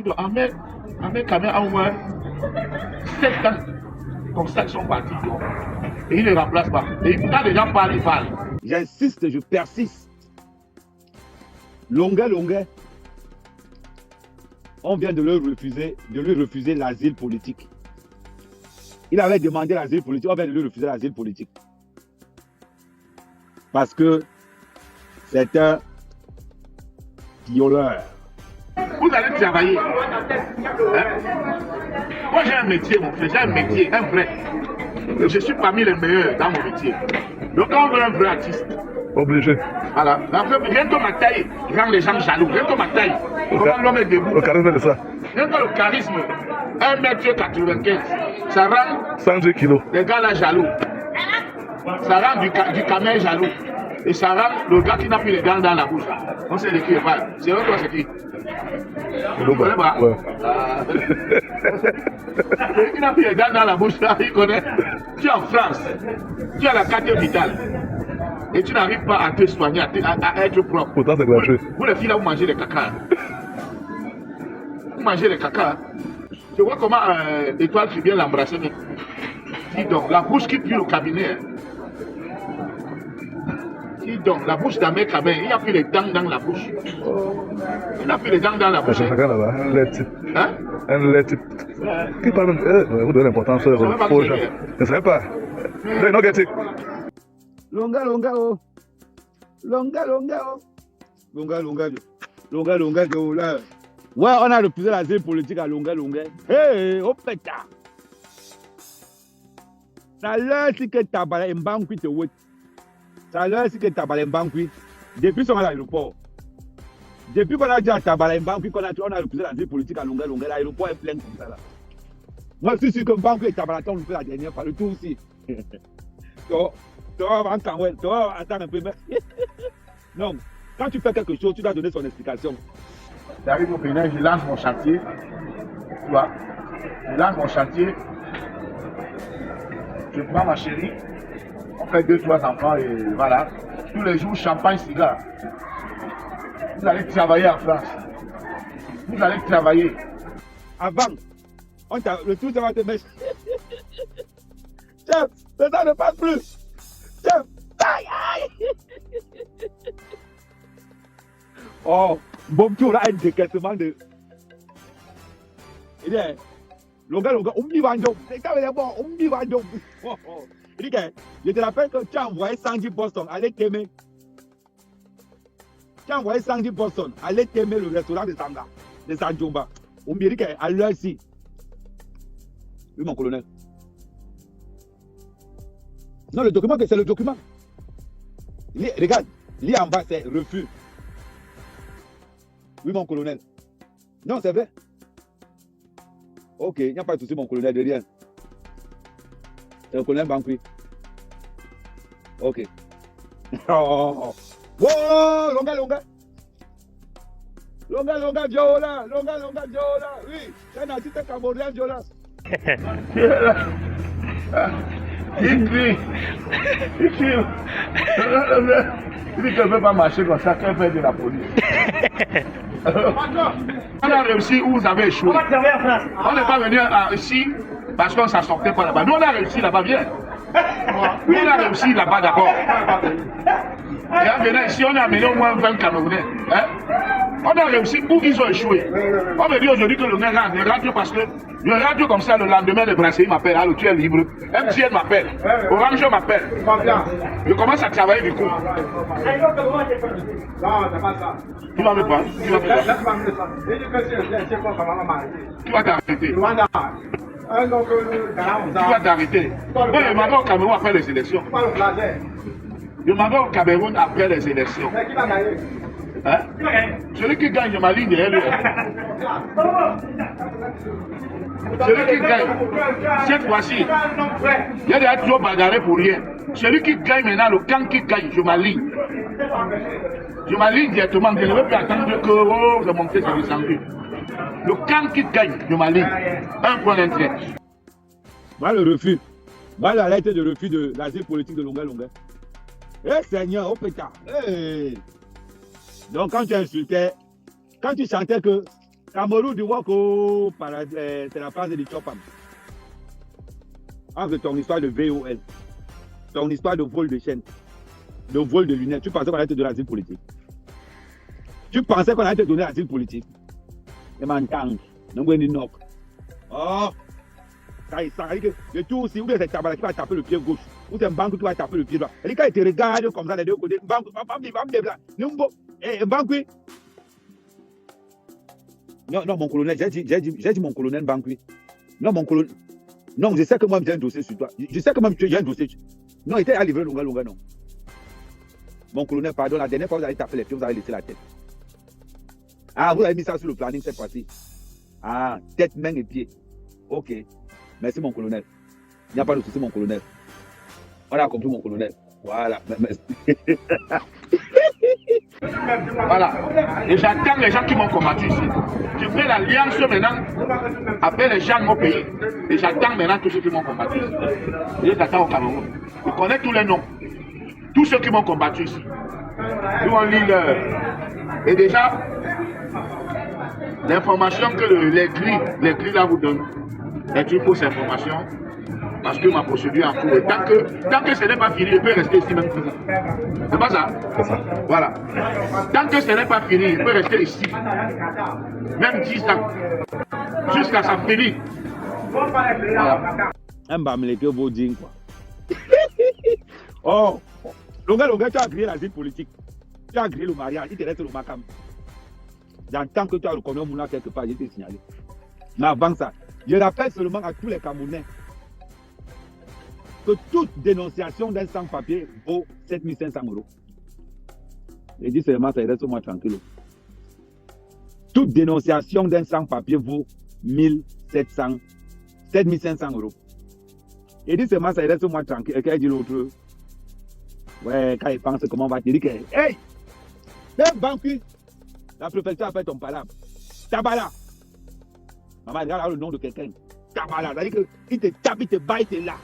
Donc, Ahmed Kamel a au moins 7 ans comme ça, ils sont partis. Et ils ne remplacent pas. Et quand les gens parlent, ils parlent. J'insiste, je persiste. Longuet, on vient de lui refuser l'asile politique. Il avait demandé l'asile politique, on vient de lui refuser l'asile politique. Parce que c'est un violeur. Vous allez travailler. Hein? Moi j'ai un métier, mon frère, j'ai un métier, un vrai. Je suis parmi les meilleurs dans mon métier. Donc quand on veut un vrai artiste, obligé. Voilà. Rien que ma taille rend les gens jaloux. Rien que ma taille. Comment l'homme est debout. Le charisme de ça. Rien que le charisme. 1m95. Ça rend 110 kilos. les gars là jaloux. Ça rend du camel jaloux. Et ça rend le gars qui n'a plus les dents dans la bouche. On sait de qui il parle. C'est eux, toi, c'est qui? Vous connaissez pas? Ouais. Celui qui n'a plus les dents dans la bouche, là, il connaît. Tu es en France. Tu as la carte vitale. Et tu n'arrives pas à te soigner, à être propre. Pourtant, c'est gratuit. Vous les filles là, vous mangez les caca. Vous mangez les caca. Je vois comment Étoile qui vient l'embrasser. Dis donc, la bouche qui pue au cabinet. Dis donc, la bouche d'Ahmed Kamel, il n'y a plus les dents dans la bouche. Il n'a plus les dents dans la bouche. C'est chacun là-bas, un lait type. Hein? Un lait type. Qui parle vous donnez l'importance aux gens. Je ne savais pas. They not get it. Longa, oh. Longa, oh là. Ouais, on a refusé l'asile politique à Longa. Hey, oh pétard. Ça l'heure si que t'as balé un banque te wait. Ça l'heure si que t'as balé un banque. Depuis son à l'aéroport. Depuis qu'on a dit à Tabala Mbangu qu'on a refusé l'asile politique à Longa, l'aéroport est plein comme ça là. Moi je suis sûr que Mbangu et Tabala ont fait la dernière fois, le tout aussi. Tu vas attendre un peu. Non, quand tu fais quelque chose, tu dois donner son explication. J'arrive au Bénin, je lance mon chantier. Tu vois, je lance mon chantier. Je prends ma chérie. On fait 2-3 enfants et voilà. Tous les jours, champagne, cigare. Vous allez travailler en France. Vous allez travailler. Avant, le tout ça va te mettre. Chef, le temps ne passe plus. Chef, aïe. Oh, bon tour là, un décaissement de. Il dit, Longa, oublie Wanjo. C'est quand même bon, oublie Wanjo. Il dit, je te rappelle que tu as envoyé Sandy Boston, allez t'aimer. Tu as envoyé Sandy Boston, allez t'aimer le restaurant de Sanga, de Sanjomba. On me dit qu'à l'heure ci. Oui, mon colonel. Non, le document, c'est le document. Regarde, lis en bas, c'est refus. Oui, mon colonel. Non, c'est vrai. Ok, il n'y a pas de souci, mon colonel, de rien. C'est le colonel Bankui. Ok. Oh. Wow, Longa, viola. Oui, c'est un artiste cambodgien, viola. Il crie. Il dit qu'elle ne peut pas marcher comme ça, qu'elle fait de la police. On a réussi où vous avez échoué. On n'est pas venu ici parce qu'on ne s'en sortait pas là-bas. Nous, on a réussi là-bas, viens. Nous, on a réussi là-bas d'abord. Et en venant ici, on a amené au moins 20 Camerounais. Hein? On a réussi où ils ont échoué. On me dit aujourd'hui que le gars a des radios parce que le radio comme ça, le lendemain, le brasserie m'appelle. Alors tu es libre. MTN m'appelle. Orange m'appelle. Je commence à travailler du coup. Non, c'est pas ça. Tu vas me pas. Tu vas t'arrêter. Tu vas t'arrêter. Moi, je m'en vais au Cameroun après les élections. Je m'en vais au Cameroun après les élections. Hein? Celui qui gagne, je m'aligne derrière lui. Celui qui gagne, cette fois-ci, il y a des trop bagarrés pour rien. Celui qui gagne maintenant, le camp qui gagne, je m'aligne. Je m'aligne directement, je ne veux plus attendre que je monte sur le descendu. Le camp qui gagne, je m'aligne. Un point d'entrée. Voilà le refus. Voilà la lettre de refus de l'asile politique de Longa. Eh Seigneur, oh pétard. Hey. Donc quand tu insultais, quand tu chantais que Cameroun du Wako, c'est la phase du Chopam. Entre ton histoire de VOL, ton histoire de vol de chaîne, de vol de lunettes, tu pensais qu'on allait te donner l'asile politique. Tu pensais qu'on allait te donner l'asile politique. Et maintenant, nous avons une oh, ça veut dire que le tout aussi, ou bien c'est Tabala qui va taper le pied gauche, ou c'est un banque qui va taper le pied droit. Et quand il te regarde comme ça, les deux côtés, banque, non, mon colonel, j'ai dit mon colonel Bankui. Non, mon colonel. Non, je sais que moi j'ai un dossier sur toi. Je sais que moi j'ai un dossier. Non, il était à livrer longa, non. Mon colonel, pardon, la dernière fois vous avez tapé les pieds, vous avez laissé la tête. Ah, vous avez mis ça sur le planning cette fois-ci. Ah, tête, main et pied. Ok. Merci, mon colonel. Il n'y a pas de souci, mon colonel. On a compris, mon colonel. Voilà. Merci. Voilà. Et j'attends les gens qui m'ont combattu ici. Je fais l'alliance maintenant avec les gens de mon pays. Et j'attends maintenant tous ceux qui m'ont combattu ici. Et j'attends au Cameroun. Je connais tous les noms. Tous ceux qui m'ont combattu ici. Nous on lit leur... Et déjà, l'information que les gris là vous donnent est une fausse information. Parce que ma procédure est en cours. Tant que ce n'est pas fini, je peux rester ici même 10 ans. C'est pas ça? C'est ça. Voilà. Tant que ce n'est pas fini, je peux rester ici. Même 10 ans. Jusqu'à ça finisse. Voilà. Un bamle que vous dites quoi. Oh, Longa, tu as créé l'asile politique. Tu as créé le mariage, il te reste le macam. Dans tant que tu as reconnu mon nom quelque part, je t'ai signalé. Mais avant ça, je rappelle seulement à tous les Camerounais que toute dénonciation d'un sans-papier vaut 7500 €. Je dis seulement ça, reste moi tranquille. Toute dénonciation d'un sans-papier vaut 7500 €. Et dit seulement ça, reste moi tranquille. Et quand il dit l'autre, ouais, quand il pense comment on va te dire que, hey, même Bankui, la préfecture a fait ton palabre. Tabala. Maman, regarde le nom de quelqu'un. Tabala. C'est-à-dire qu'il te tape, il te bat, il te là.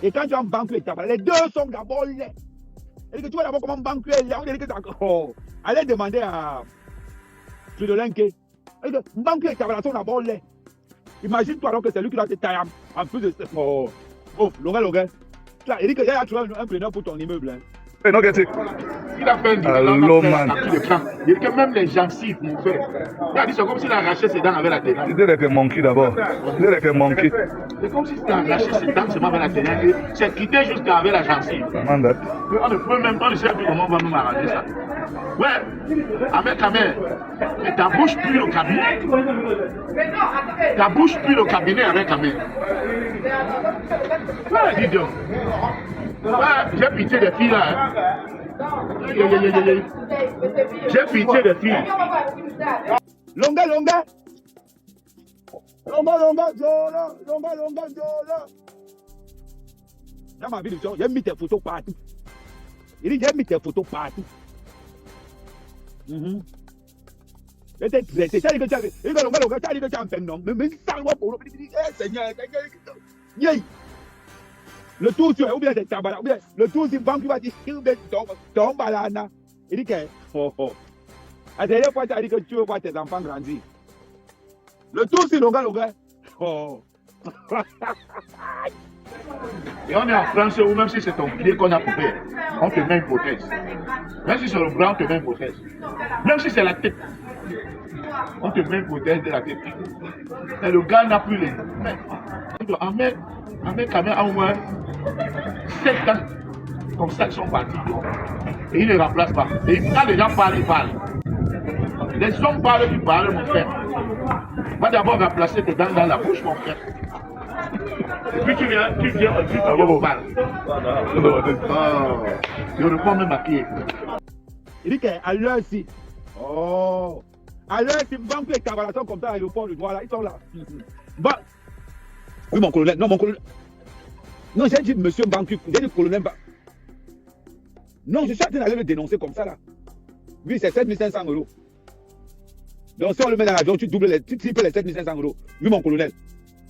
Et quand tu as un Bankui et Tabala, les deux sont d'abord laids. C'est-à-dire que tu vois d'abord comment Bankui est là. On dit que oh, allez demander à Trudelenke. Bankui et Tabala sont d'abord laids. Imagine-toi alors que c'est lui qui doit te tailler en plus de ça. Oh, Longa. Il dit que j'ai trouvé un preneur pour ton immeuble. Hein. Hey, non, get it. Il a fait un Allô, man. Il dit que même les gencives m'ont fait. Il a dit c'est comme s'il a arraché ses dents avec la tête. Il était un monkey d'abord. Il était un monkey. C'est comme s'il a arraché ses dents seulement avec la tête. C'est quitté jusqu'à avec la gencive. On ne peut même pas, on ne sait plus comment on va nous arranger ça. Ouais, avec ta mère, et ta bouche pue le cabinet. Ta bouche pue le cabinet avec ta mère. Ouais, dis donc. Ouais, j'ai pitié des filles là. Hein. J'ai pitié des filles. Longa, Zola. Dans ma vie, j'ai mis tes photos partout. Il dit, j'ai mis tes photos partout. C'était traité. Tu as dit que tu avais. Il dit, Longa, tu as dit que tu as un peine, non? Mais ça, Seigneur, le tour sur ou bien c'est Tabala, ou bien le tour sur banque qui va dire ton balana. Il dit que oh. À la dernière fois, tu as dit que tu veux voir tes enfants grandir. Le tour sur Longa. Oh. Et on est en France où même si c'est ton pied qu'on a coupé, on te met une prothèse. Même si c'est le bras, on te met une prothèse. Même si c'est la tête, on te met une prothèse de la tête. Et le gars n'a plus les. Ahmed quand même a au moins 7 ans comme ça qui sont partis. Et il ne remplace pas. Et quand les gens parlent, ils parlent. Les hommes parlent, ils parlent, mon frère. Va d'abord remplacer tes dents dans la bouche, mon frère. Et puis tu viens, on parle. Je réponds même à qui. Il dit qu'à l'heure ci, oh, à l'heure ci, Banque et Tabala sont comme ça à l'aéroport du droit là, ils sont là. Bon. Oui, mon colonel. Non, j'ai dit monsieur Banque, j'ai dit colonel. Non, je suis en train d'aller le dénoncer comme ça là. Oui, c'est 7500 €. Donc si on le met dans l'avion, tu triples les 7500 €. Oui, mon colonel.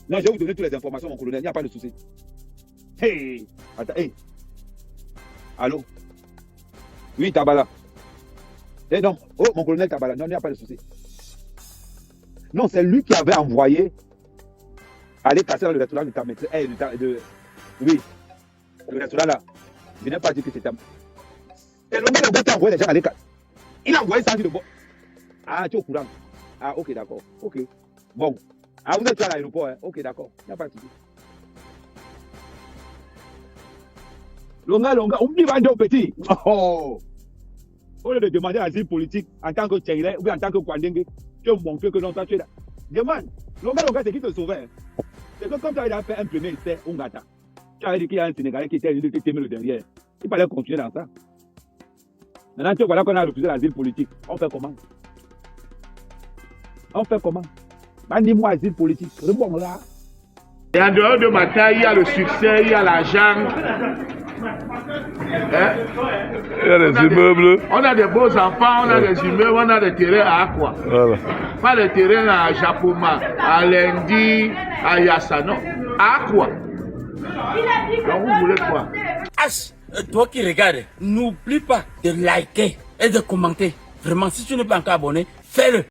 Non, je vais vous donner toutes les informations, mon colonel, il n'y a pas de souci. Hey, attends, hey. Allô? Oui, Tabala. Eh non, oh, mon colonel Tabala, non, il n'y a pas de souci. Non, c'est lui qui avait envoyé aller casser dans le restaurant de ta maîtresse. Oui, le restaurant là. Je n'ai pas dit que c'était. C'est le gars qui a envoyé les gens aller casser. Il a envoyé ça sur le bord. Ah, tu es au courant. Ah, ok, d'accord. Ok. Bon. Ah, vous êtes à l'aéroport, hein? Ok, d'accord. Il n'y a pas de souci. Longa, oublie Vando Petit. Oh! Au lieu de demander asile politique en tant que Tchèque ou bien en tant que Kwandengue, tu es montré que non, toi tu es là. Demande. Longa, c'est qui te sauvait. C'est que comme tu avais fait un premier essai, Ongata, tu avais dit qu'il y a un Sénégalais qui était venu te témer le derrière. Il fallait continuer dans ça. Maintenant, tu vois qu'on a refusé l'asile politique. On fait comment? Dis-moi asile politique. C'est bon là. Et en dehors de ma taille, il y a le succès, il y a l'argent. Hein? Il y a des immeubles. On a des beaux enfants, on a des immeubles, on a des terrains à Aqua. Voilà. Pas des terrains à Japoma, à Lendi, à Yassa, non. À Aqua. Donc vous voulez quoi? Toi qui regardes, n'oublie pas de liker et de commenter. Vraiment, si tu n'es pas encore abonné, fais-le.